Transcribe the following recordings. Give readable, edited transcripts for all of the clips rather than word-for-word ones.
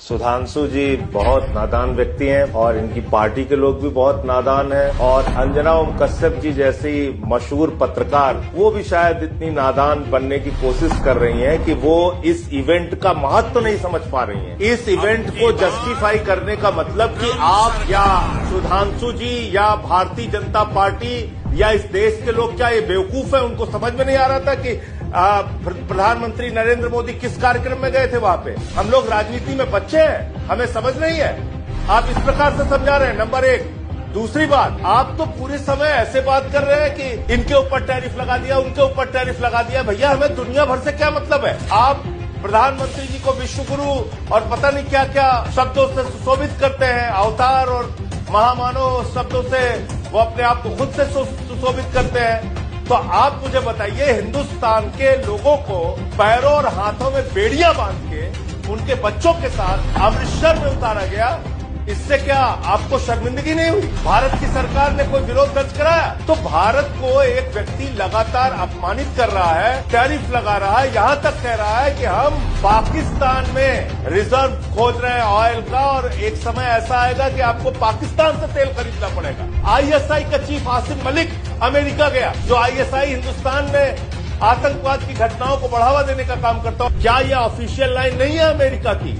सुधांशु जी बहुत नादान व्यक्ति हैं और इनकी पार्टी के लोग भी बहुत नादान हैं और अंजना ओम कश्यप जी जैसी मशहूर पत्रकार वो भी शायद इतनी नादान बनने की कोशिश कर रही हैं कि वो इस इवेंट का महत्व नहीं समझ पा रही हैं। इस इवेंट को जस्टिफाई करने का मतलब कि आप या सुधांशु जी या भारतीय जनता पार्टी या इस देश के लोग क्या ये बेवकूफ है, उनको समझ में नहीं आ रहा था कि प्रधानमंत्री नरेंद्र मोदी किस कार्यक्रम में गए थे वहां पे। हम लोग राजनीति में बच्चे हैं, हमें समझ नहीं है। आप इस प्रकार से समझा रहे हैं, नंबर एक। दूसरी बात, आप तो पूरे समय ऐसे बात कर रहे हैं कि इनके ऊपर टैरिफ लगा दिया, उनके ऊपर टैरिफ लगा दिया। भैया हमें दुनिया भर से क्या मतलब है? आप प्रधानमंत्री जी को विश्व गुरु और पता नहीं क्या क्या शब्दों से सुशोभित करते हैं, अवतार और महामानव शब्दों से वो अपने आप को खुद से सुशोभित करते हैं। तो आप मुझे बताइए, हिंदुस्तान के लोगों को पैरों और हाथों में बेड़ियां बांध के उनके बच्चों के साथ अमृतसर में उतारा गया, इससे क्या आपको शर्मिंदगी नहीं हुई? भारत की सरकार ने कोई विरोध दर्ज कराया? तो भारत को एक व्यक्ति लगातार अपमानित कर रहा है, टैरिफ लगा रहा है, यहां तक कह रहा है कि हम पाकिस्तान में रिजर्व खोज रहे हैं ऑयल का और एक समय ऐसा आएगा कि आपको पाकिस्तान से तेल खरीदना पड़ेगा। आईएसआई का चीफ आसिम मलिक अमेरिका गया, जो आईएसआई हिंदुस्तान में आतंकवाद की घटनाओं को बढ़ावा देने का काम करता हो। क्या यह ऑफिशियल लाइन नहीं है अमेरिका की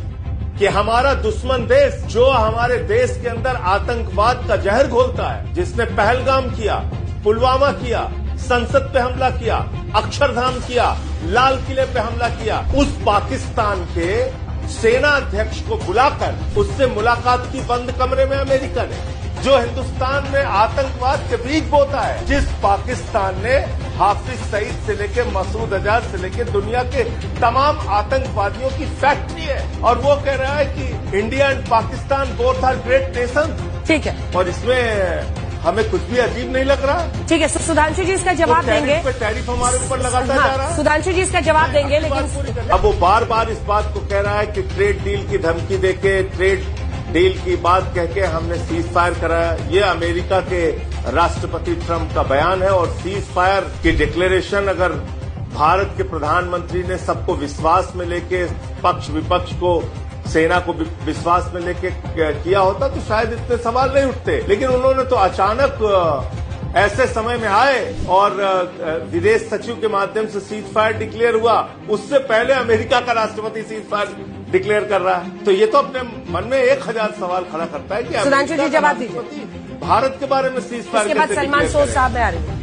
कि हमारा दुश्मन देश जो हमारे देश के अंदर आतंकवाद का जहर घोलता है, जिसने पहलगाम किया, पुलवामा किया, संसद पे हमला किया, अक्षरधाम किया, लाल किले पे हमला किया, उस पाकिस्तान के सेना अध्यक्ष को बुलाकर उससे मुलाकात की बंद कमरे में अमेरिका ने, जो हिंदुस्तान में आतंकवाद के बीज बोता है, जिस पाकिस्तान ने हाफिज सईद से लेके मसूद अजहर से लेके दुनिया के तमाम आतंकवादियों की फैक्ट्री है, और वो कह रहा है कि India and Pakistan both are great nation. ठीक है, और इसमें हमें कुछ भी अजीब नहीं लग रहा। ठीक है, सुधांशु जी इसका जवाब देंगे। टैरिफ हमारे ऊपर लगाता जा रहा है। सुधांशु जी इसका जवाब देंगे, लेकिन अब वो बार बार इस बात को कह रहा है कि ट्रेड डील की धमकी देके, ट्रेड डील की बात कह के हमने सीज फायर कराया। ये अमेरिका के राष्ट्रपति ट्रंप का बयान है, और सीज फायर की डिक्लेरेशन अगर भारत के प्रधानमंत्री ने सबको विश्वास में लेके, पक्ष विपक्ष को, सेना को विश्वास में लेके किया होता तो शायद इतने सवाल नहीं उठते। लेकिन उन्होंने तो अचानक ऐसे समय में आए और विदेश सचिव के माध्यम से सीज फायर डिक्लेयर हुआ। उससे पहले अमेरिका का राष्ट्रपति सीज फायर डिक्लेयर कर रहा है। तो ये तो अपने मन में 1000 सवाल खड़ा करता है कि सुधांशु जी जवाब दीजिए। भारत के बारे में सीज फायर इसके बाद सलमान सोज साहब में आ रही है।